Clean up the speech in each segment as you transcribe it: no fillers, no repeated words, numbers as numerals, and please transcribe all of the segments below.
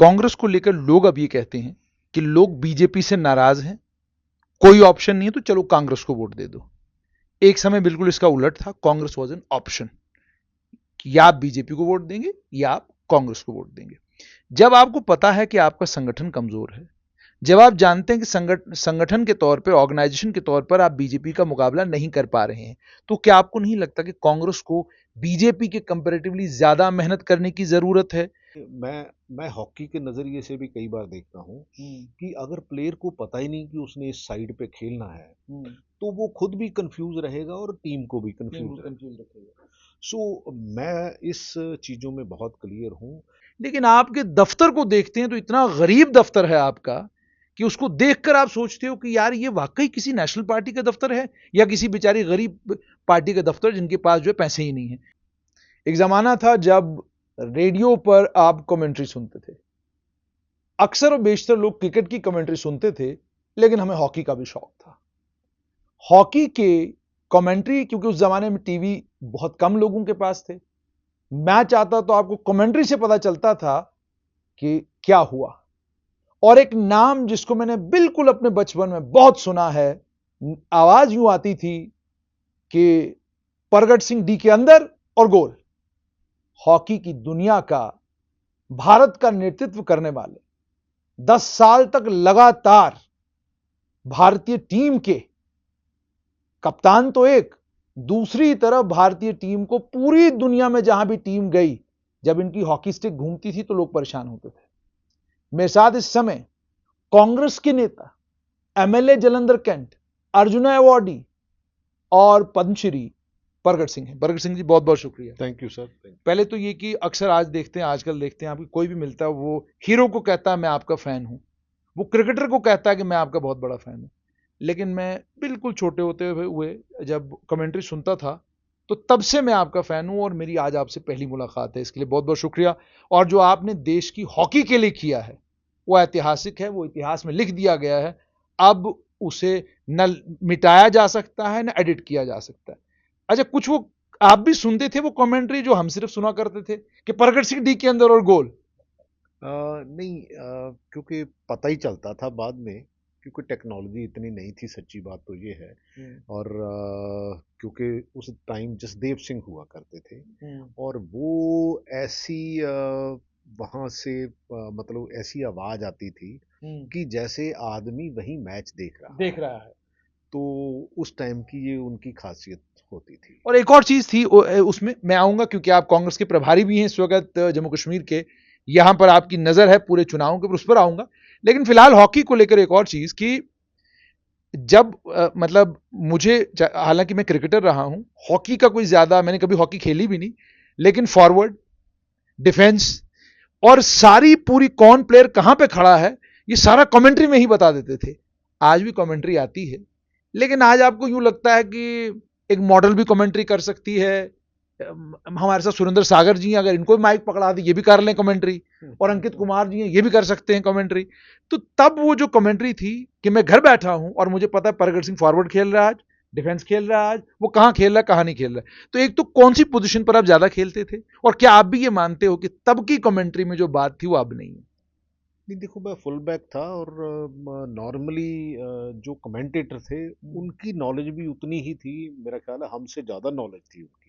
कांग्रेस को लेकर लोग अब ये कहते हैं कि लोग बीजेपी से नाराज हैं, कोई ऑप्शन नहीं है तो चलो कांग्रेस को वोट दे दो। एक समय बिल्कुल इसका उलट था, कांग्रेस वॉज एन ऑप्शन, या आप बीजेपी को वोट देंगे या आप कांग्रेस को वोट देंगे। जब आपको पता है कि आपका संगठन कमजोर है, जब आप जानते हैं कि संगठन के तौर पे, ऑर्गेनाइजेशन के तौर पर आप बीजेपी का मुकाबला नहीं कर पा रहे हैं, तो क्या आपको नहीं लगता कि कांग्रेस को बीजेपी के कंपैरेटिवली ज्यादा मेहनत करने की जरूरत है? मैं हॉकी के नजरिए से भी कई बार देखता हूँ कि अगर प्लेयर को पता ही नहीं कि उसने इस साइड पे खेलना है, तो वो खुद भी कंफ्यूज रहेगा और टीम को भी कंफ्यूज रखेगा। सो मैं इस चीजों में बहुत क्लियर हूँ। लेकिन आपके दफ्तर को देखते हैं तो इतना गरीब दफ्तर है आपका कि उसको देखकर आप सोचते हो कि यार ये वाकई किसी नेशनल पार्टी का दफ्तर है या किसी बेचारी गरीब पार्टी का दफ्तर जिनके पास जो है पैसे ही नहीं है। एक जमाना था जब रेडियो पर आप कमेंट्री सुनते थे, अक्सर और बेशतर लोग क्रिकेट की कमेंट्री सुनते थे, लेकिन हमें हॉकी का भी शौक था। हॉकी के कमेंट्री, क्योंकि उस जमाने में टीवी बहुत कम लोगों के पास थे, मैच आता तो आपको कमेंट्री से पता चलता था कि क्या हुआ। और एक नाम जिसको मैंने बिल्कुल अपने बचपन में बहुत सुना है, आवाज यूं आती थी कि परगट सिंह डी के अंदर और गोल। हॉकी की दुनिया का, भारत का नेतृत्व करने वाले, 10 साल तक लगातार भारतीय टीम के कप्तान तो एक, दूसरी तरफ भारतीय टीम को पूरी दुनिया में जहां भी टीम गई, जब इनकी हॉकी स्टिक घूमती थी तो लोग परेशान होते थे। मेरे साथ इस समय कांग्रेस के नेता, MLA Jalandhar Cantt, Arjuna awardee और पद्मश्री परगट सिंह है। परगट सिंह जी बहुत बहुत शुक्रिया। Thank you sir. पहले तो ये कि अक्सर आजकल देखते हैं आपको कोई भी मिलता है, वो हीरो को कहता है मैं आपका फैन हूं, वो क्रिकेटर को कहता है कि मैं आपका बहुत बड़ा फैन हूं। लेकिन मैं बिल्कुल छोटे होते हुए जब कमेंट्री सुनता था तो तब से मैं आपका फैन हूं और मेरी आज आपसे पहली मुलाकात है, इसके लिए बहुत बहुत शुक्रिया। और जो आपने देश की हॉकी के लिए किया है वो ऐतिहासिक है, वो इतिहास में लिख दिया गया है। अब उसे न मिटाया जा सकता है न एडिट किया जा सकता है। अच्छा, कुछ वो आप भी सुनते थे वो कमेंट्री जो हम सिर्फ सुना करते थे कि परगट सिंह डी के अंदर और गोल? नहीं, क्योंकि पता ही चलता था बाद में, क्योंकि टेक्नोलॉजी इतनी नहीं थी, सच्ची बात तो ये है। और क्योंकि उस टाइम जसदेव सिंह हुआ करते थे और वो ऐसी वहां से मतलब ऐसी आवाज आती थी कि जैसे आदमी वही मैच देख रहा है। तो उस टाइम की ये उनकी खासियत होती थी। और एक और चीज थी उसमें मैं आऊंगा, क्योंकि आप कांग्रेस के प्रभारी भी हैं इस वक्त जम्मू कश्मीर के, यहां पर आपकी नजर है पूरे चुनावों के, उस पर आऊंगा। लेकिन फिलहाल हॉकी को लेकर एक और चीज कि जब मतलब मुझे, हालांकि मैं क्रिकेटर रहा हूं, हॉकी का कोई ज्यादा, मैंने कभी हॉकी खेली भी नहीं, लेकिन फॉरवर्ड, डिफेंस और सारी पूरी कौन प्लेयर कहां पे खड़ा है ये सारा कमेंट्री में ही बता देते थे। आज भी कमेंट्री आती है, लेकिन आज आपको यूं लगता है कि एक मॉडल भी कमेंट्री कर सकती है। हमारे साथ सुरेंद्र सागर जी हैं, अगर इनको भी माइक पकड़ा दे ये भी कर लें कमेंट्री, और अंकित कुमार जी हैं ये भी कर सकते हैं कमेंट्री। तो तब वो जो कमेंट्री थी कि मैं घर बैठा हूं और मुझे पता है परगट सिंह फॉरवर्ड खेल रहा है आज, डिफेंस खेल रहा है आज, वो कहां खेल रहा है कहां नहीं खेल रहा है। तो एक तो कौन सी पोजीशन पर आप ज्यादा खेलते थे, और क्या आप भी ये मानते हो कि तब की कमेंट्री में जो बात थी वो अब नहीं है? नहीं, देखो, मैं फुल बैक था और नॉर्मली जो कमेंटेटर थे उनकी नॉलेज भी उतनी ही थी, मेरा ख्याल है हमसे ज़्यादा नॉलेज थी उनकी।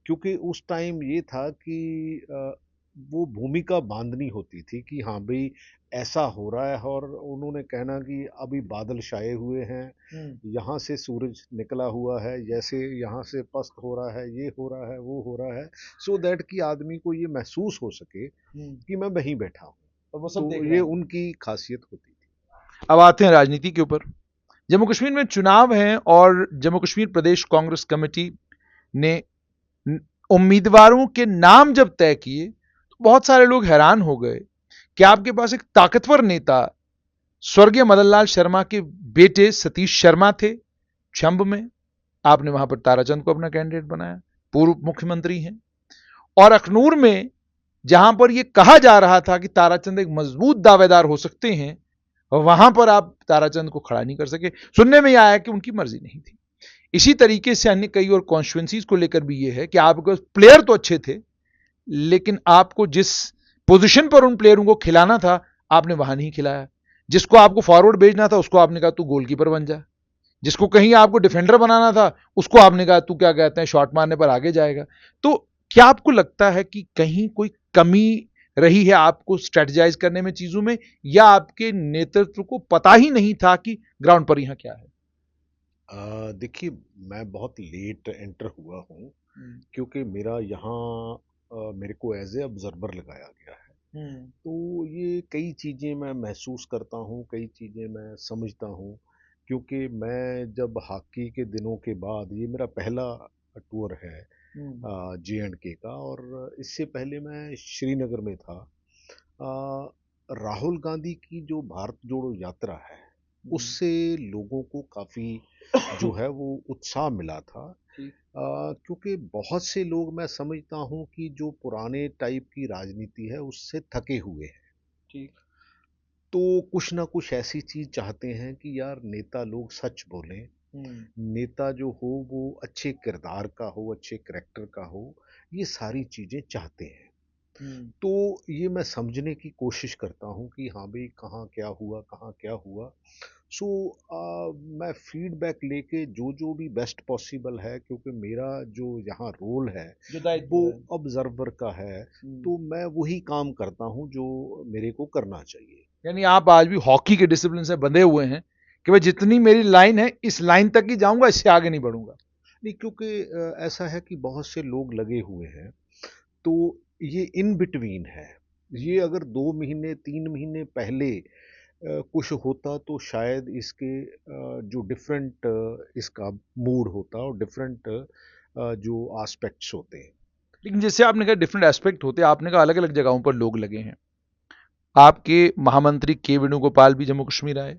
क्योंकि उस टाइम ये था कि वो भूमिका बांधनी होती थी कि हाँ भाई ऐसा हो रहा है, और उन्होंने कहना कि अभी बादल छाए हुए हैं, यहाँ से सूरज निकला हुआ है, जैसे यहाँ से पस्त हो रहा है, ये हो रहा है, वो हो रहा है, सो दैट कि आदमी को ये महसूस हो सके कि मैं वहीं बैठा हूँ। और वो सब तो देख ये रहे हैं। उनकी खासियत होती थी। अब आते हैं राजनीति के ऊपर। जम्मू कश्मीर में चुनाव हैं और जम्मू कश्मीर प्रदेश कांग्रेस कमेटी ने उम्मीदवारों के नाम जब तय किए तो बहुत सारे लोग हैरान हो गए कि आपके पास एक ताकतवर नेता स्वर्गीय मदन लाल शर्मा के बेटे सतीश शर्मा थे छंब में, आपने वहां पर ताराचंद को अपना कैंडिडेट बनाया, पूर्व मुख्यमंत्री हैं। और अखनूर में जहां पर यह कहा जा रहा था कि ताराचंद एक मजबूत दावेदार हो सकते हैं, वहां पर आप ताराचंद को खड़ा नहीं कर सके। सुनने में यह आया कि उनकी मर्जी नहीं थी। इसी तरीके से अन्य कई और कॉन्स्टिट्यूएंसीज को लेकर भी यह है कि आपके प्लेयर तो अच्छे थे, लेकिन आपको जिस पोजीशन पर उन प्लेयरों को खिलाना था, आपने वहां नहीं खिलाया। जिसको आपको फॉरवर्ड भेजना था उसको आपने कहा तू गोलकीपर बन जा। जिसको कहीं आपको डिफेंडर बनाना था उसको आपने कहा तू क्या कहते हैं शॉट मारने पर आगे जाएगा। तो क्या आपको लगता है कि कहीं कोई कमी रही है आपको स्ट्रेटजाइज करने में चीजों में, या आपके नेतृत्व को पता ही नहीं था कि ग्राउंड पर यहां क्या है? देखिए, मैं बहुत लेट एंटर हुआ हूँ, क्योंकि मेरा यहाँ मेरे को एज ए ऑब्जर्वर लगाया गया है। तो ये कई चीज़ें मैं महसूस करता हूँ, कई चीज़ें मैं समझता हूँ, क्योंकि मैं जब हॉकी के दिनों के बाद ये मेरा पहला टूर है J&K का, और इससे पहले मैं श्रीनगर में था। राहुल गांधी की जो भारत जोड़ो यात्रा है, उससे लोगों को काफ़ी जो है वो उत्साह मिला था। क्योंकि बहुत से लोग, मैं समझता हूँ कि जो पुराने टाइप की राजनीति है उससे थके हुए हैं। ठीक। तो कुछ ना कुछ ऐसी चीज चाहते हैं कि यार नेता लोग सच बोलें, नेता जो हो वो अच्छे किरदार का हो, अच्छे करैक्टर का हो, ये सारी चीजें चाहते हैं। तो ये मैं समझने की कोशिश करता हूँ कि हाँ भाई, कहाँ क्या हुआ, कहाँ क्या हुआ। सो मैं फीडबैक लेके जो जो भी बेस्ट पॉसिबल है, क्योंकि मेरा जो यहाँ रोल है जो दायित्व वो है। ऑब्जर्वर का है, तो मैं वही काम करता हूँ जो मेरे को करना चाहिए। यानी आप आज भी हॉकी के डिसिप्लिन से बंधे हुए हैं कि भाई जितनी मेरी लाइन है इस लाइन तक ही जाऊंगा, इससे आगे नहीं बढ़ूंगा। नहीं, क्योंकि ऐसा है कि बहुत से लोग लगे हुए हैं, तो ये इन बिटवीन है। ये अगर 2 महीने 3 महीने पहले कुछ होता तो शायद इसके जो डिफरेंट इसका मूड होता और डिफरेंट जो एस्पेक्ट्स होते हैं। लेकिन जैसे आपने कहा डिफरेंट एस्पेक्ट होते हैं, आपने कहा अलग अलग जगहों पर लोग लगे हैं। आपके महामंत्री के वेणुगोपाल भी जम्मू कश्मीर आए,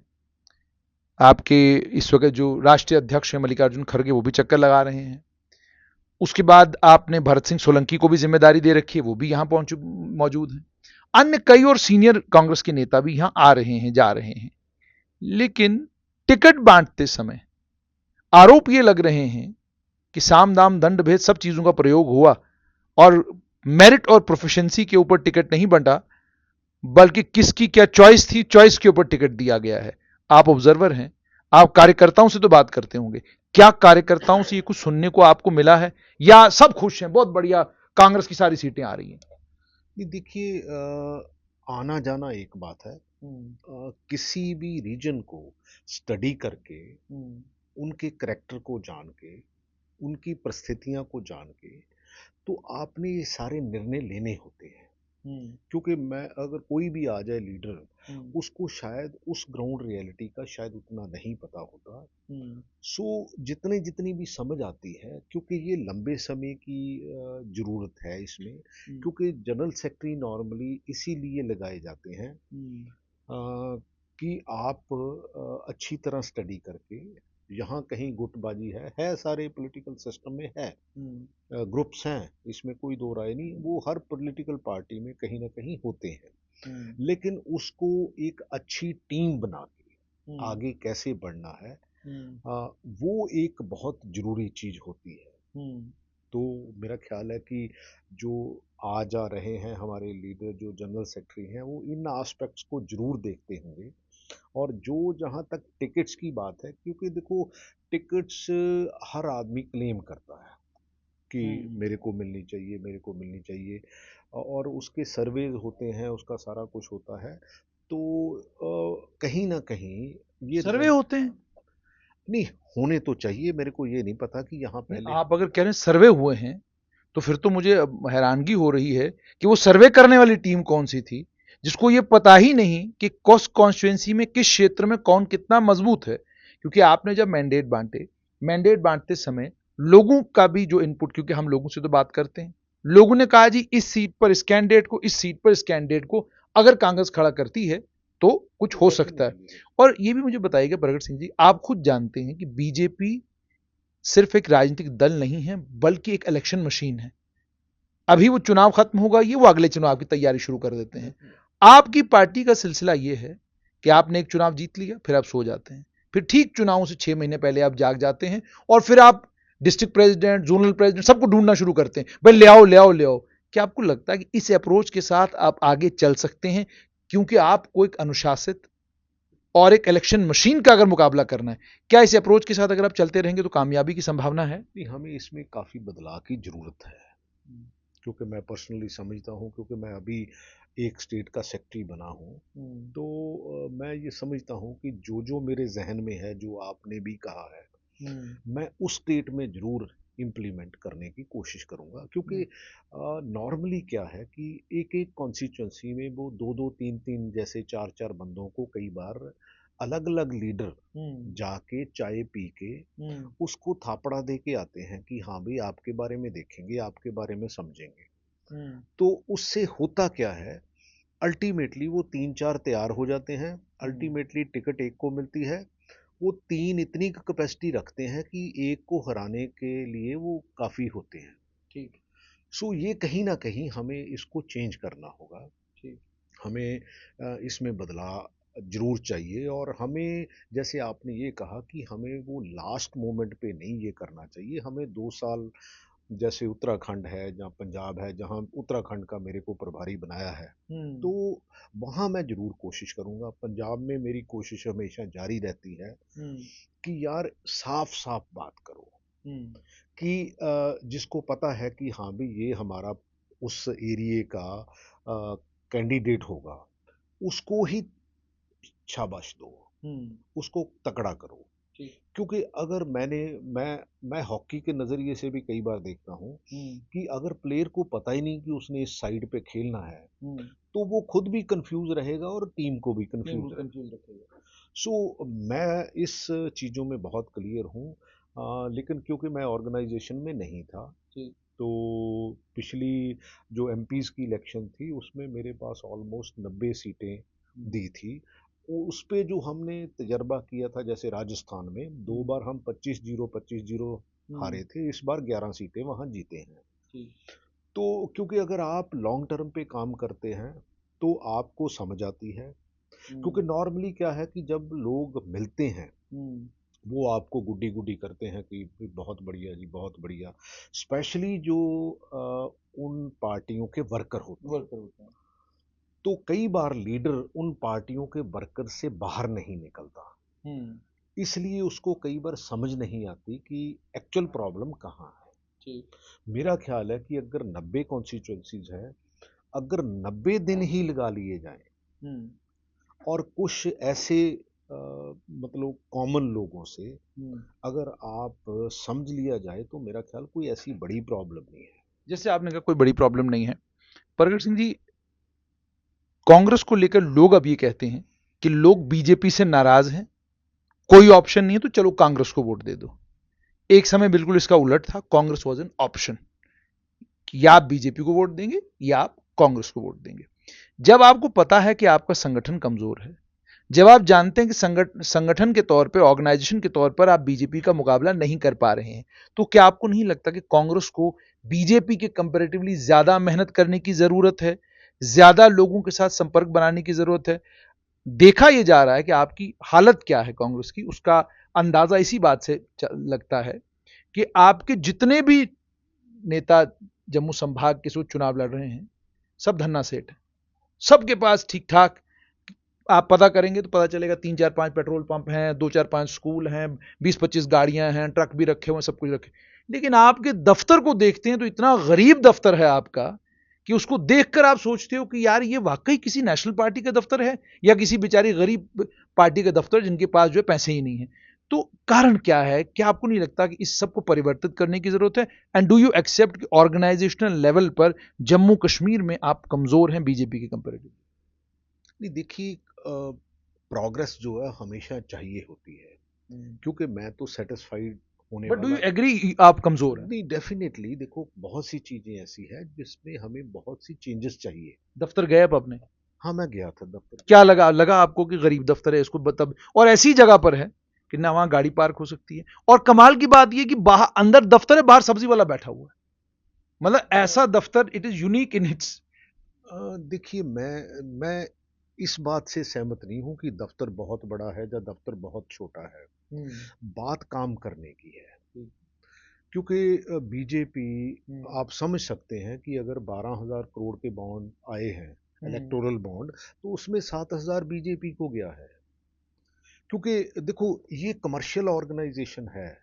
आपके इस वक्त जो राष्ट्रीय अध्यक्ष हैं मल्लिकार्जुन खड़गे वो भी चक्कर लगा रहे हैं। उसके बाद आपने भरत सिंह सोलंकी को भी जिम्मेदारी दे रखी है, वो भी यहां पहुंच मौजूद हैं। अन्य कई और सीनियर कांग्रेस के नेता भी यहां आ रहे हैं, जा रहे हैं। लेकिन टिकट बांटते समय आरोप ये लग रहे हैं कि साम दाम दंड भेद सब चीजों का प्रयोग हुआ और मेरिट और प्रोफिशिएंसी के ऊपर टिकट नहीं बंटा, बल्कि किसकी क्या चॉइस थी, चॉइस के ऊपर टिकट दिया गया है। आप ऑब्जर्वर हैं, आप कार्यकर्ताओं से तो बात करते होंगे, क्या कार्यकर्ताओं से ये कुछ सुनने को आपको मिला है, या सब खुश हैं, बहुत बढ़िया कांग्रेस की सारी सीटें आ रही हैं? ये देखिए, आना जाना एक बात है। किसी भी रीजन को स्टडी करके, उनके करैक्टर को जान के, उनकी परिस्थितियां को जान के, तो आपने ये सारे निर्णय लेने होते हैं। क्योंकि मैं, अगर कोई भी आ जाए लीडर, उसको शायद उस ग्राउंड रियलिटी का शायद उतना नहीं पता होता। सो जितनी जितनी भी समझ आती है, क्योंकि ये लंबे समय की जरूरत है इसमें, क्योंकि जनरल सेक्रेटरी नॉर्मली इसीलिए लगाए जाते हैं कि आप अच्छी तरह स्टडी करके, यहाँ कहीं गुटबाजी है सारे पॉलिटिकल सिस्टम में है, ग्रुप्स हैं, इसमें कोई दो राय नहीं, वो हर पॉलिटिकल पार्टी में कहीं ना कहीं होते हैं। लेकिन उसको एक अच्छी टीम बना के आगे कैसे बढ़ना है, वो एक बहुत जरूरी चीज होती है। तो मेरा ख्याल है कि जो आ जा रहे हैं हमारे लीडर, जो जनरल सेक्रेटरी हैं, वो इन एस्पेक्ट्स को जरूर देखते होंगे। और जो जहाँ तक टिकट्स की बात है, क्योंकि देखो, टिकट्स हर आदमी क्लेम करता है कि मेरे को मिलनी चाहिए, मेरे को मिलनी चाहिए, और उसके सर्वेज होते हैं, उसका सारा कुछ होता है। तो कहीं ना कहीं ये सर्वे होते हैं? नहीं, होने तो चाहिए। मेरे को ये नहीं पता कि यहाँ पहले आप अगर कह रहे हैं सर्वे हुए हैं, तो फिर तो मुझे हैरानगी हो रही है कि वो सर्वे करने वाली टीम कौन सी थी, जिसको ये पता ही नहीं कि किस कॉन्स्टिट्यूएंसी में, किस क्षेत्र में कौन कितना मजबूत है। क्योंकि आपने जब मैंडेट बांटते समय लोगों का भी जो इनपुट, क्योंकि हम लोगों से तो बात करते हैं, लोगों ने कहा जी इस सीट पर इस कैंडिडेट को, इस सीट पर इस कैंडिडेट को अगर कांग्रेस खड़ा करती है तो कुछ हो सकता है। और ये भी मुझे बताइएगा प्रगट सिंह जी, आप खुद जानते हैं कि बीजेपी सिर्फ एक राजनीतिक दल नहीं है, बल्कि एक इलेक्शन मशीन है। अभी वो चुनाव खत्म होगा, ये वो अगले चुनाव की तैयारी शुरू कर देते हैं। आपकी पार्टी का सिलसिला ये है कि आपने एक चुनाव जीत लिया, फिर आप सो जाते हैं, फिर ठीक चुनावों से 6 महीने पहले आप जाग जाते हैं, और फिर आप डिस्ट्रिक्ट प्रेसिडेंट, जोनल प्रेसिडेंट सबको ढूंढना शुरू करते हैं, भाई ले आओ ले आओ ले आओ। क्या आपको लगता है कि इस अप्रोच के साथ आप आगे चल सकते हैं, क्योंकि आपको एक अनुशासित और एक इलेक्शन मशीन का अगर मुकाबला करना है, क्या इस अप्रोच के साथ अगर आप चलते रहेंगे तो कामयाबी की संभावना है? नहीं, हमें इसमें काफ़ी बदलाव की ज़रूरत है, क्योंकि मैं पर्सनली समझता हूँ, क्योंकि मैं अभी एक स्टेट का सेक्रेटरी बना हूँ, तो मैं ये समझता हूँ कि जो जो मेरे जहन में है, जो आपने भी कहा है, मैं उस स्टेट में ज़रूर इम्प्लीमेंट करने की कोशिश करूँगा, क्योंकि नॉर्मली क्या है कि एक एक कॉन्स्टिट्यूंसी में वो दो दो तीन तीन जैसे चार चार बंदों को कई बार अलग अलग लीडर जाके चाय पी के उसको थापड़ा दे के आते हैं कि हाँ भाई आपके बारे में देखेंगे, आपके बारे में समझेंगे। तो उससे होता क्या है, अल्टीमेटली वो तीन चार तैयार हो जाते हैं, अल्टीमेटली टिकट एक को मिलती है, वो तीन इतनी कैपेसिटी रखते हैं कि एक को हराने के लिए वो काफ़ी होते हैं। ठीक। सो ये कहीं ना कहीं हमें इसको चेंज करना होगा। ठीक। हमें इसमें बदलाव जरूर चाहिए, और हमें जैसे आपने ये कहा कि हमें वो लास्ट मोमेंट पे नहीं ये करना चाहिए। हमें 2 साल, जैसे उत्तराखंड है, जहाँ पंजाब है, जहाँ उत्तराखंड का मेरे को प्रभारी बनाया है, तो वहाँ मैं ज़रूर कोशिश करूँगा। पंजाब में मेरी कोशिश हमेशा जारी रहती है कि यार साफ साफ बात करो, कि जिसको पता है कि हाँ भी ये हमारा उस एरिए का कैंडिडेट होगा, उसको ही शाबाश दो, उसको तकड़ा करो। क्योंकि अगर मैं हॉकी के नज़रिए से भी कई बार देखता हूँ कि अगर प्लेयर को पता ही नहीं कि उसने इस साइड पे खेलना है, तो वो खुद भी कंफ्यूज रहेगा और टीम को भी कंफ्यूज रखेगा। सो मैं इस चीज़ों में बहुत क्लियर हूँ। लेकिन क्योंकि मैं ऑर्गेनाइजेशन में नहीं था, तो पिछली जो एमपीज़ की इलेक्शन थी उसमें मेरे पास ऑलमोस्ट 90 सीटें दी थी। उस पे जो हमने तजर्बा किया था, जैसे राजस्थान में 2 बार हम 25-0 हारे थे, इस बार 11 सीटें वहाँ जीते हैं। तो क्योंकि अगर आप लॉन्ग टर्म पे काम करते हैं तो आपको समझ आती है। क्योंकि नॉर्मली क्या है कि जब लोग मिलते हैं वो आपको गुड्डी गुड्डी करते हैं कि बहुत बढ़िया जी, बहुत बढ़िया। स्पेशली जो उन पार्टियों के वर्कर होते हैं, तो कई बार लीडर उन पार्टियों के वर्कर से बाहर नहीं निकलता, इसलिए उसको कई बार समझ नहीं आती कि एक्चुअल प्रॉब्लम कहाँ है। मेरा ख्याल है कि अगर 90 कॉन्स्टिट्यूंसीज है, अगर 90 दिन ही लगा लिए जाएं और कुछ ऐसे मतलब कॉमन लोगों से अगर आप समझ लिया जाए, तो मेरा ख्याल कोई ऐसी बड़ी प्रॉब्लम नहीं है। जैसे आपने कहा कोई बड़ी प्रॉब्लम नहीं है, प्रगट सिंह जी, कांग्रेस को लेकर लोग अब ये कहते हैं कि लोग बीजेपी से नाराज हैं, कोई ऑप्शन नहीं है तो चलो कांग्रेस को वोट दे दो। एक समय बिल्कुल इसका उलट था, कांग्रेस वॉज एन ऑप्शन, या आप बीजेपी को वोट देंगे या आप कांग्रेस को वोट देंगे। जब आपको पता है कि आपका संगठन कमजोर है, जब आप जानते हैं कि संगठन के तौर पर, ऑर्गेनाइजेशन के तौर पर आप बीजेपी का मुकाबला नहीं कर पा रहे हैं, तो क्या आपको नहीं लगता कि कांग्रेस को बीजेपी के कंपैरेटिवली ज्यादा मेहनत करने की जरूरत है, ज्यादा लोगों के साथ संपर्क बनाने की जरूरत है? देखा यह जा रहा है कि आपकी हालत क्या है कांग्रेस की, उसका अंदाजा इसी बात से लगता है कि आपके जितने भी नेता जम्मू संभाग के चुनाव लड़ रहे हैं, सब धन्ना सेठ है, सबके पास ठीक ठाक, आप पता करेंगे तो पता चलेगा 3-4-5 पेट्रोल पंप हैं, 2-4-5 स्कूल हैं, 20-25 गाड़ियां हैं, ट्रक भी रखे हुए, सब कुछ रखे। लेकिन आपके दफ्तर को देखते हैं तो इतना गरीब दफ्तर है आपका कि उसको देखकर आप सोचते हो कि यार ये वाकई किसी नेशनल पार्टी का दफ्तर है या किसी बेचारी गरीब पार्टी का दफ्तर जिनके पास जो है पैसे ही नहीं है। तो कारण क्या है? क्या आपको नहीं लगता कि इस सब को परिवर्तित करने की जरूरत है? एंड डू यू एक्सेप्ट कि ऑर्गेनाइजेशनल लेवल पर जम्मू कश्मीर में आप कमजोर हैं बीजेपी के कंपेरेटिव? नहीं, देखिए, प्रोग्रेस जो है हमेशा चाहिए होती है, क्योंकि मैं तो सेटिस्फाइड होने बट डू यू वाला एग्री आप कमजोर हैं? नहीं। डेफिनेटली देखो, बहुत सी चीजें ऐसी है जिसमें हमें बहुत सी चेंजेस चाहिए। दफ्तर गए अब आपने? हाँ, मैं गया था दफ्तर। क्या लगा आपको कि गरीब दफ्तर है इसको तब, और ऐसी जगह पर है कि ना वहां गाड़ी पार्क हो सकती है, और कमाल की बात यह कि बाहर, अंदर दफ्तर है, बाहर सब्जी वाला बैठा हुआ है, मतलब ऐसा दफ्तर, it is unique in its. देखिए, मैं इस बात से सहमत नहीं हूं कि दफ्तर बहुत बड़ा है या दफ्तर बहुत छोटा है। बात काम करने की है। क्योंकि बीजेपी, हम्म, आप समझ सकते हैं कि अगर 12,000 करोड़ के बॉन्ड आए हैं, इलेक्टोरल बॉन्ड, तो उसमें 7,000 बीजेपी को गया है। क्योंकि देखो, ये कमर्शियल ऑर्गेनाइजेशन है।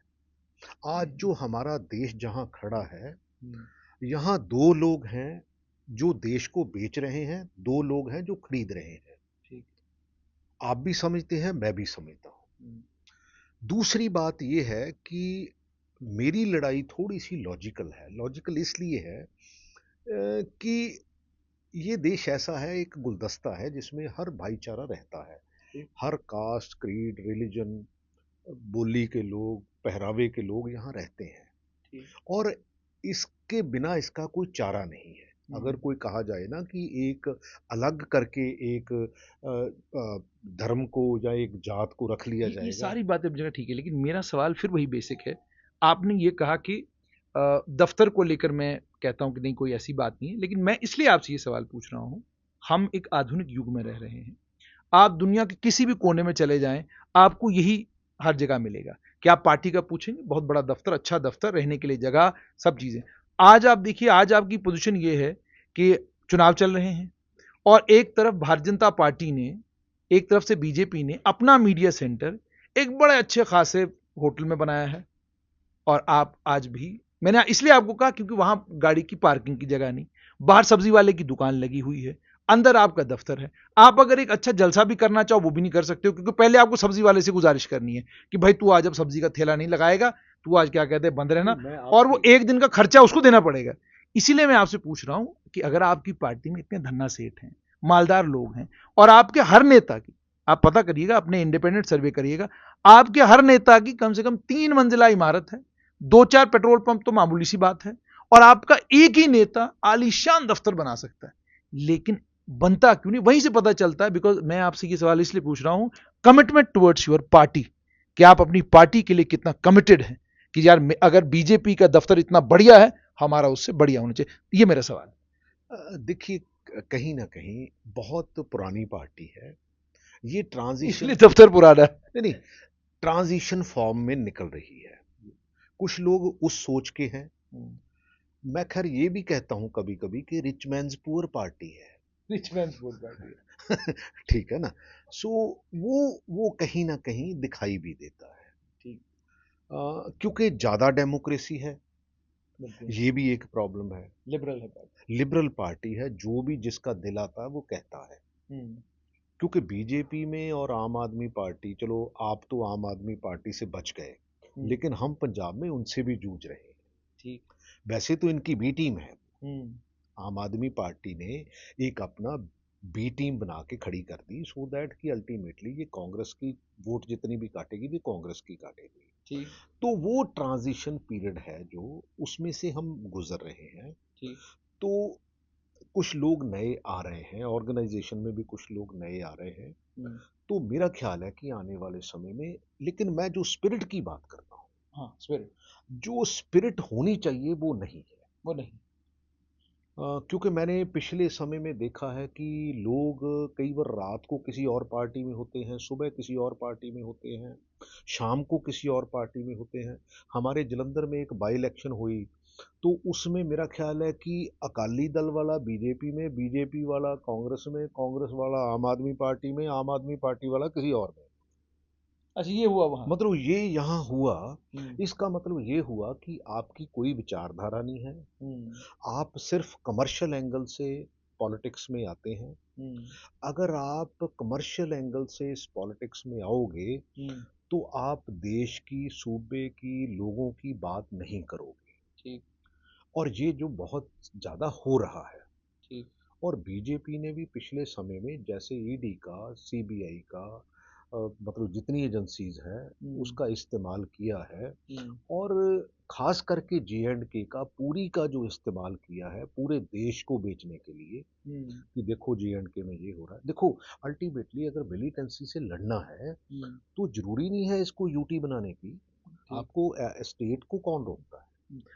आज जो हमारा देश जहां खड़ा है, हम्म, यहाँ दो लोग हैं जो देश को बेच रहे हैं, दो लोग हैं जो खरीद रहे हैं। ठीक। आप भी समझते हैं, मैं भी समझता हूं। हम्म, दूसरी बात यह है कि मेरी लड़ाई थोड़ी सी लॉजिकल है। लॉजिकल इसलिए है कि ये देश ऐसा है, एक गुलदस्ता है जिसमें हर भाईचारा रहता है। ठीक। हर कास्ट, क्रीड, रिलीजन, बोली के लोग, पहरावे के लोग यहाँ रहते हैं। ठीक। और इसके बिना इसका कोई चारा नहीं है। अगर कोई कहा जाए ना कि एक अलग करके एक धर्म को या एक जात को रख लिया ये जाएगा। सारी बातें अपनी जगह ठीक है, लेकिन मेरा सवाल फिर वही बेसिक है। आपने ये कहा कि दफ्तर को लेकर मैं कहता हूं कि नहीं, कोई ऐसी बात नहीं है, लेकिन मैं इसलिए आपसे ये सवाल पूछ रहा हूं। हम एक आधुनिक युग में रह रहे हैं। आप दुनिया के किसी भी कोने में चले जाएं, आपको यही हर जगह मिलेगा कि आप पार्टी का पूछेंगे, बहुत बड़ा दफ्तर, अच्छा दफ्तर, रहने के लिए जगह, सब चीजें। आज आप देखिए, आज आपकी पोजीशन ये है कि चुनाव चल रहे हैं और एक तरफ भारतीय जनता पार्टी ने, एक तरफ से बीजेपी ने अपना मीडिया सेंटर एक बड़े अच्छे खासे होटल में बनाया है। और आप आज भी, मैंने इसलिए आपको कहा क्योंकि वहां गाड़ी की पार्किंग की जगह नहीं, बाहर सब्जी वाले की दुकान लगी हुई है, अंदर आपका दफ्तर है। आप अगर एक अच्छा जलसा भी करना चाहो वो भी नहीं कर सकते हो, क्योंकि पहले आपको सब्जी वाले से गुजारिश करनी है कि भाई तू आज अब सब्जी का ठेला नहीं लगाएगा, तू आज क्या कहते हैं बंद नहीं, रहना, मैं और वो आपकी एक दिन का खर्चा उसको देना पड़ेगा। इसीलिए मैं आपसे पूछ रहा हूं कि अगर आपकी पार्टी में इतने धन्ना सेठ हैं, मालदार लोग हैं, और आपके हर नेता की, आप पता करिएगा, अपने इंडिपेंडेंट सर्वे करिएगा, आपके हर नेता की कम से कम 3 मंजिला इमारत है, 2-4 पेट्रोल पंप तो मामूली सी बात है, और आपका एक ही नेता आलीशान दफ्तर बना सकता है, लेकिन बनता क्यों नहीं? वहीं से पता चलता है। बिकॉज मैं आपसे ये सवाल इसलिए पूछ रहा हूं, कमिटमेंट टुवर्ड्स योर पार्टी, कि आप अपनी पार्टी के लिए कितना कमिटेड हैं, कि यार अगर बीजेपी का दफ्तर इतना बढ़िया है, हमारा उससे बढ़िया होना चाहिए। ये मेरा सवाल है। देखिए, कहीं ना कहीं बहुत पुरानी पार्टी है ये। इसलिए ट्रांजिशन, दफ्तर पुराना है। नहीं नहीं, ट्रांजिशन फॉर्म में निकल रही है। कुछ लोग उस सोच के हैं। मैं खैर ये भी कहता हूं कभी कभी कि रिच मैन्स पुअर पार्टी है। रिच मैन फूड पार्टी है। ठीक है ना। सो वो कहीं ना कहीं दिखाई भी देता है। ठीक। क्योंकि ज्यादा डेमोक्रेसी है, बिल्कुल। ये भी एक प्रॉब्लम है। लिबरल है पार्टी। लिबरल पार्टी है, जो भी जिसका दिल आता है वो कहता है। हम्म। क्योंकि बीजेपी में और आम आदमी पार्टी, चलो आप तो आम आदमी पार्टी से बच गए, हम्म। लेकिन हम पंजाब में उनसे भी जूझ रहे हैं। ठीक। वैसे तो इनकी बी टीम है। हम्म। आम आदमी पार्टी ने एक अपना बी टीम बना के खड़ी कर दी, सो दैट कि अल्टीमेटली ये कांग्रेस की वोट जितनी भी काटेगी, भी कांग्रेस की काटेगी। ठीक। तो वो ट्रांजिशन पीरियड है जो, उसमें से हम गुजर रहे हैं। ठीक। तो कुछ लोग नए आ रहे हैं, ऑर्गेनाइजेशन में भी कुछ लोग नए आ रहे हैं। हम्म। तो मेरा ख्याल है कि आने वाले समय में, लेकिन मैं जो स्पिरिट की बात करता हूँ, हाँ, स्पिरिट। जो स्पिरिट होनी चाहिए वो नहीं है। वो नहीं। क्योंकि मैंने पिछले समय में देखा है कि लोग कई बार रात को किसी और पार्टी में होते हैं, सुबह किसी और पार्टी में होते हैं, शाम को किसी और पार्टी में होते हैं। हमारे जलंधर में एक बाई इलेक्शन हुई, तो उसमें मेरा ख्याल है कि अकाली दल वाला बीजेपी में, बीजेपी वाला कांग्रेस में, कांग्रेस वाला आम आदमी पार्टी में, आम आदमी पार्टी वाला किसी और में। अच्छा, ये हुआ वहां। मतलब ये यहाँ हुआ। हम्म। इसका मतलब ये हुआ कि आपकी कोई विचारधारा नहीं है। हम्म। आप सिर्फ कमर्शियल एंगल से पॉलिटिक्स में आते हैं। हम्म। अगर आप कमर्शियल एंगल से इस पॉलिटिक्स में आओगे, हम्म। तो आप देश की, सूबे की, लोगों की बात नहीं करोगे। ठीक। और ये जो बहुत ज़्यादा हो रहा है। ठीक। और बीजेपी ने भी पिछले समय में जैसे ईडी का, सीबीआई का, मतलब जितनी एजेंसीज हैं, हम्म। उसका इस्तेमाल किया है। हम्म। और खास करके जे.एंड.के का पूरी का जो इस्तेमाल किया है पूरे देश को बेचने के लिए, हम्म। कि देखो जे.एंड.के में ये हो रहा है। देखो, अल्टीमेटली अगर मिलिटेंसी से लड़ना है, हम्म। तो जरूरी नहीं है इसको यूटी बनाने की। ठीक। आपको स्टेट को कौन रोकता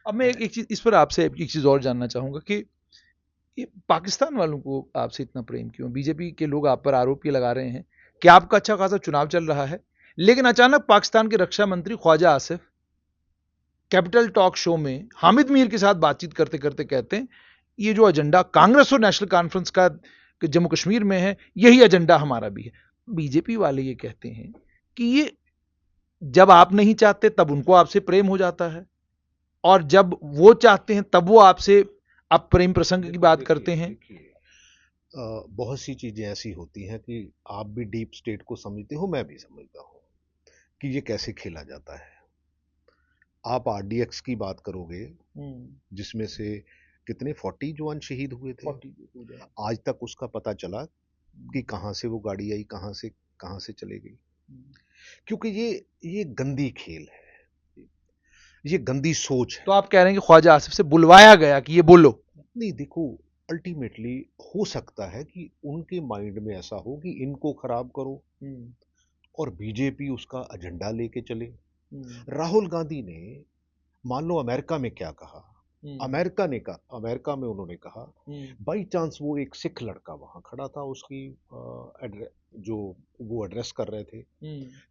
अब मैं है? एक चीज इस पर आपसे एक चीज और जानना चाहूंगा कि ये पाकिस्तान वालों को आपसे इतना प्रेम क्यों? बीजेपी के लोग आप पर आरोप ये लगा रहे हैं कि आपका अच्छा खासा चुनाव चल रहा है, लेकिन अचानक पाकिस्तान के रक्षा मंत्री Khawaja Asif capital talk show में हामिद मीर के साथ बातचीत करते करते कहते हैं ये जो एजेंडा कांग्रेस और नेशनल कॉन्फ्रेंस का जम्मू कश्मीर में है, यही एजेंडा हमारा भी है। बीजेपी वाले ये कहते हैं कि ये जब आप नहीं चाहते तब उनको आपसे प्रेम हो जाता है, और जब वो चाहते हैं तब वो आपसे आप प्रेम प्रसंग की बात करते हैं। बहुत सी चीजें ऐसी होती हैं कि आप भी डीप स्टेट को समझते हो, मैं भी समझता हूँ कि ये कैसे खेला जाता है। आप आरडीएक्स की बात करोगे जिसमें से कितने 40 जवान शहीद हुए थे, आज तक उसका पता चला कि कहां से वो गाड़ी आई, कहां से चले गई। क्योंकि ये गंदी खेल है, ये गंदी सोच है। तो आप कह रहे हैं कि ख्वाजा आसिफ से बुलवाया गया कि ये बोलो? नहीं, देखो, अल्टीमेटली हो सकता है कि उनके माइंड में ऐसा हो कि इनको खराब करो और बीजेपी उसका एजेंडा लेके चले। राहुल गांधी ने मान लो अमेरिका में क्या कहा, अमेरिका में उन्होंने कहा, बाई चांस वो एक सिख लड़का वहां खड़ा था, उसकी जो वो एड्रेस कर रहे थे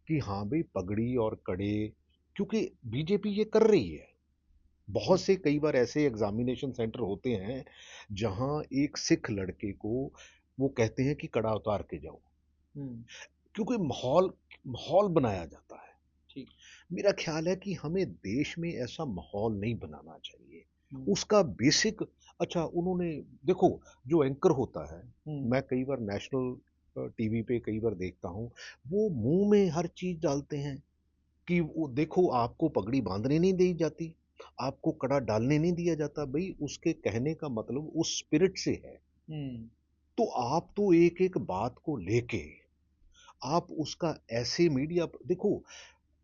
कि हाँ भाई पगड़ी और कड़े, क्योंकि बीजेपी ये कर रही है। बहुत से कई बार ऐसे एग्जामिनेशन सेंटर होते हैं जहां एक सिख लड़के को वो कहते हैं कि कड़ा उतार के जाओ, क्योंकि माहौल माहौल बनाया जाता है। ठीक, मेरा ख्याल है कि हमें देश में ऐसा माहौल नहीं बनाना चाहिए। उसका बेसिक, अच्छा उन्होंने देखो जो एंकर होता है, मैं कई बार नेशनल टीवी पे कई बार देखता हूं, वो मुंह में हर चीज डालते हैं कि वो देखो आपको पगड़ी बांधने नहीं दी जाती, आपको कड़ा डालने नहीं दिया जाता। भाई उसके कहने का मतलब उस स्पिरिट से है। तो आप तो एक एक बात को लेके आप उसका ऐसे मीडिया देखो,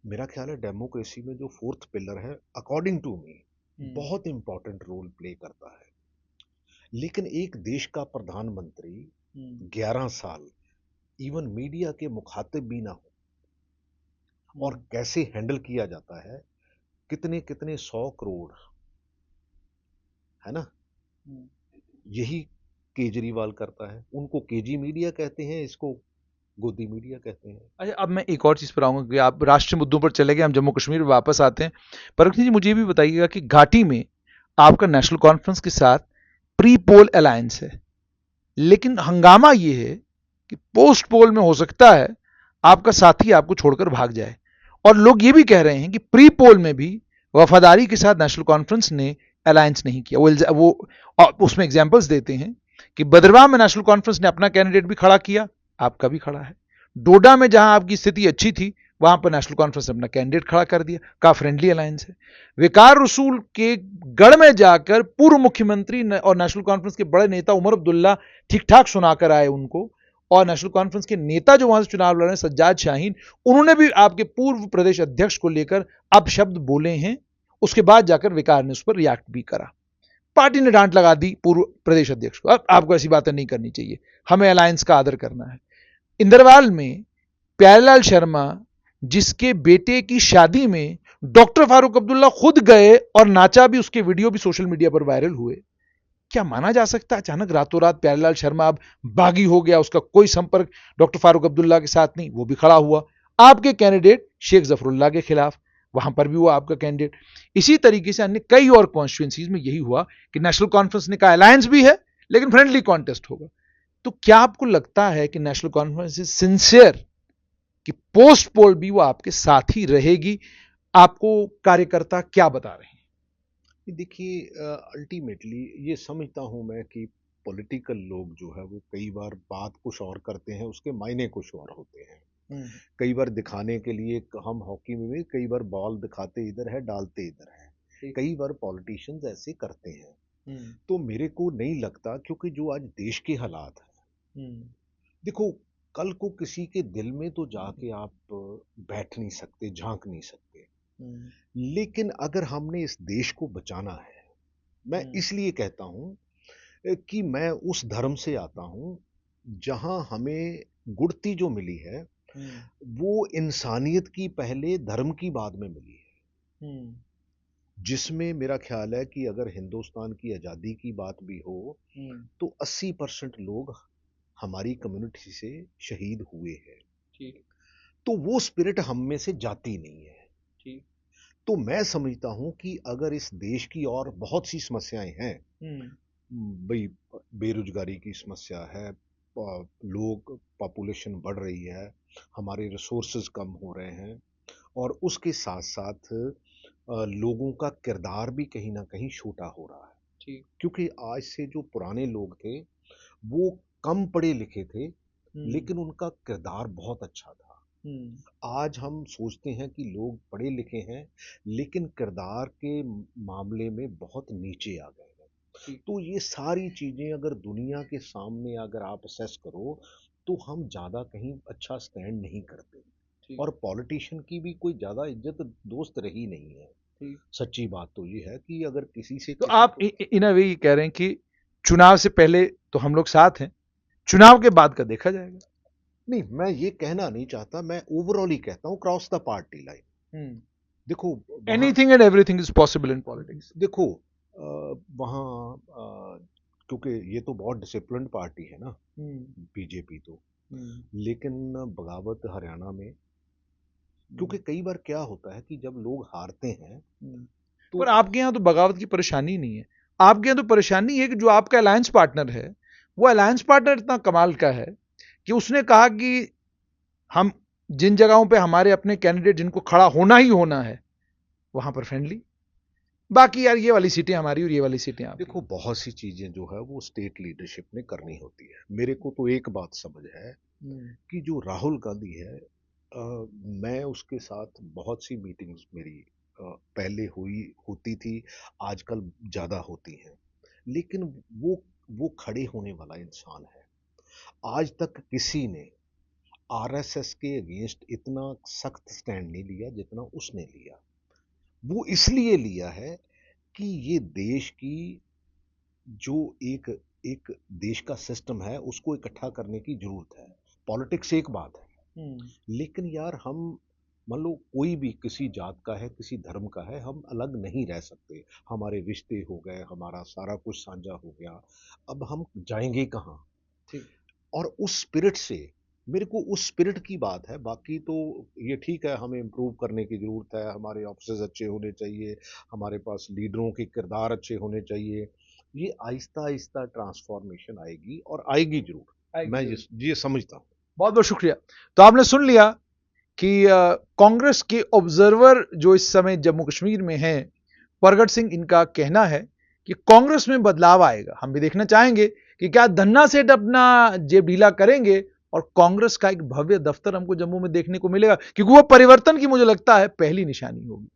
मेरा ख्याल है डेमोक्रेसी में जो फोर्थ पिलर है, अकॉर्डिंग टू मी बहुत इंपॉर्टेंट रोल प्ले करता है। लेकिन एक देश का प्रधानमंत्री 11 साल इवन मीडिया के मुखातिब भी ना हो, और कैसे हैंडल किया जाता है, कितने कितने 100 करोड़, है ना, यही केजरीवाल करता है। उनको केजी मीडिया कहते हैं, इसको गोदी मीडिया कहते हैं। अच्छा, अब मैं एक और चीज पर आऊंगा कि आप राष्ट्रीय मुद्दों पर चले गए, हम जम्मू कश्मीर में वापस आते हैं। परखनी जी, मुझे ये भी बताइएगा कि घाटी में आपका नेशनल कॉन्फ्रेंस के साथ प्री पोल अलायंस है, लेकिन हंगामा ये है कि पोस्ट पोल में हो सकता है आपका साथी आपको छोड़कर भाग जाए, और लोग ये भी कह रहे हैं कि प्री पोल में भी वफादारी के साथ नेशनल कॉन्फ्रेंस ने अलायंस नहीं किया। वो उसमें एग्जाम्पल्स देते हैं कि बदरवाह में नेशनल कॉन्फ्रेंस ने अपना कैंडिडेट भी खड़ा किया, आपका भी खड़ा है। डोडा में जहां आपकी स्थिति अच्छी थी, वहां पर नेशनल कॉन्फ्रेंस ने अपना कैंडिडेट खड़ा कर दिया। का फ्रेंडली अलायंस है। विकार रसूल के गढ़ में जाकर पूर्व मुख्यमंत्री और नेशनल कॉन्फ्रेंस के बड़े नेता उमर अब्दुल्ला ठीक ठाक सुनाकर आए उनको, और नेशनल कॉन्फ्रेंस के नेता जो वहां से चुनाव लड़ रहे हैं सज्जाद शाहीन, उन्होंने भी आपके पूर्व प्रदेश अध्यक्ष को लेकर अपशब्द बोले हैं। उसके बाद जाकर विकार ने उस पर रिएक्ट भी करा। पार्टी ने डांट लगा दी पूर्व प्रदेश अध्यक्ष को, अब आपको ऐसी बातें नहीं करनी चाहिए, हमें अलायंस का आदर करना है। इंदरवाल में प्यारेलाल शर्मा, जिसके बेटे की शादी में डॉक्टर फारूक अब्दुल्ला खुद गए और नाचा भी, उसके वीडियो भी सोशल मीडिया पर वायरल हुए, क्या माना जा सकता है अचानक रातों रात प्यारेलाल शर्मा अब बागी हो गया, उसका कोई संपर्क डॉक्टर फारूक अब्दुल्ला के साथ नहीं, वो भी खड़ा हुआ आपके कैंडिडेट शेख जफरुल्लाह के खिलाफ, वहां पर भी वो आपका कैंडिडेट। इसी तरीके से अन्य कई और कॉन्स्टिट्यूंसीज में यही हुआ कि नेशनल कॉन्फ्रेंस ने कहा अलायंस भी है लेकिन फ्रेंडली कॉन्टेस्ट होगा। तो क्या आपको लगता है कि नेशनल कॉन्फ्रेंस इज सिंसियर कि पोस्ट पोल भी वो आपके साथ ही रहेगी? आपको कार्यकर्ता क्या बता रहे हैं? देखिए, अल्टीमेटली ये समझता हूं मैं कि पॉलिटिकल लोग जो है वो कई बार बात कुछ और करते हैं, उसके मायने कुछ और होते हैं। कई बार दिखाने के लिए, हम हॉकी में भी कई बार बॉल दिखाते इधर है डालते इधर है, कई बार पॉलिटिशियंस ऐसे करते हैं। तो मेरे को नहीं लगता, क्योंकि जो आज देश के हालात है, देखो कल को किसी के दिल में तो जाके आप बैठ नहीं सकते, झांक नहीं सकते, लेकिन अगर हमने इस देश को बचाना है, मैं इसलिए कहता हूं कि मैं उस धर्म से आता हूं जहां हमें गुड़ती जो मिली है वो इंसानियत की पहले, धर्म की बाद में मिली है। जिसमें मेरा ख्याल है कि अगर हिंदुस्तान की आज़ादी की बात भी हो तो 80% लोग हमारी कम्युनिटी से शहीद हुए हैं। ठीक, तो वो स्पिरिट हम में से जाती नहीं है। ठीक, तो मैं समझता हूं कि अगर इस देश की और बहुत सी समस्याएं हैं, भाई बेरोजगारी की समस्या है, लोग पॉपुलेशन बढ़ रही है, हमारे रिसोर्सेज कम हो रहे हैं, और उसके साथ साथ लोगों का किरदार भी कहीं ना कहीं छोटा हो रहा है। ठीक। क्योंकि आज से जो पुराने लोग थे वो कम पढ़े लिखे थे, लेकिन उनका किरदार बहुत अच्छा था। आज हम सोचते हैं कि लोग पढ़े लिखे हैं, लेकिन किरदार के मामले में बहुत नीचे आ गए हैं। तो ये सारी चीजें अगर दुनिया के सामने अगर आप असेस करो, तो हम ज्यादा कहीं अच्छा स्टैंड नहीं करते, और पॉलिटिशियन की भी कोई ज्यादा इज्जत दोस्त रही नहीं है। सच्ची बात तो ये है कि अगर किसी से तो किसी आप इन अ वे कह रहे हैं कि चुनाव से पहले तो हम लोग साथ हैं, चुनाव के बाद का देखा जाएगा। नहीं, मैं ये कहना नहीं चाहता, मैं ओवरऑल ही कहता हूँ क्रॉस द पार्टी लाइन। देखो anything and everything is possible in politics. देखो वहाँ क्योंकि ये तो बहुत डिसिप्लिन्ड पार्टी है ना, बीजेपी तो, लेकिन बगावत हरियाणा में, क्योंकि कई बार क्या होता है कि जब लोग हारते हैं तो पर आपके यहाँ तो बगावत की परेशानी नहीं है। आपके यहाँ तो परेशानी है कि जो आपका अलायंस पार्टनर है, वो अलायंस पार्टनर इतना कमाल का है कि उसने कहा कि हम जिन जगहों पे हमारे अपने कैंडिडेट जिनको खड़ा होना ही होना है वहां पर फ्रेंडली, बाकी यार ये वाली सीटें हमारी और ये वाली सीटें आपकी। देखो बहुत सी चीजें जो है वो स्टेट लीडरशिप में करनी होती है। मेरे को तो एक बात समझ है कि जो राहुल गांधी है, मैं उसके साथ बहुत सी मीटिंग्स मेरी पहले हुई होती थी, आजकल ज़्यादा होती हैं, लेकिन वो खड़े होने वाला इंसान है। आज तक किसी ने आरएसएस के अगेंस्ट इतना सख्त स्टैंड नहीं लिया जितना उसने लिया। वो इसलिए लिया है कि ये देश की जो एक एक देश का सिस्टम है उसको इकट्ठा करने की जरूरत है। पॉलिटिक्स एक बात है, लेकिन यार हम मान लो कोई भी किसी जात का है, किसी धर्म का है, हम अलग नहीं रह सकते। हमारे रिश्ते हो गए, हमारा सारा कुछ साझा हो गया, अब हम जाएंगे कहाँ? ठीक। और उस स्पिरिट से, मेरे को उस स्पिरिट की बात है। बाकी तो ये ठीक है, हमें इम्प्रूव करने की ज़रूरत है, हमारे ऑफिसर्स अच्छे होने चाहिए, हमारे पास लीडरों के किरदार अच्छे होने चाहिए। ये आहिस्ता आहिस्ता ट्रांसफॉर्मेशन आएगी, और आएगी जरूर, मैं ये समझता हूँ। बहुत बहुत शुक्रिया। तो आपने सुन लिया कि कांग्रेस के ऑब्जर्वर जो इस समय जम्मू कश्मीर में हैं, प्रगट सिंह, इनका कहना है कि कांग्रेस में बदलाव आएगा। हम भी देखना चाहेंगे कि क्या धन्ना सेठ अपना जेब ढीला करेंगे और कांग्रेस का एक भव्य दफ्तर हमको जम्मू में देखने को मिलेगा, क्योंकि वो परिवर्तन की मुझे लगता है पहली निशानी होगी।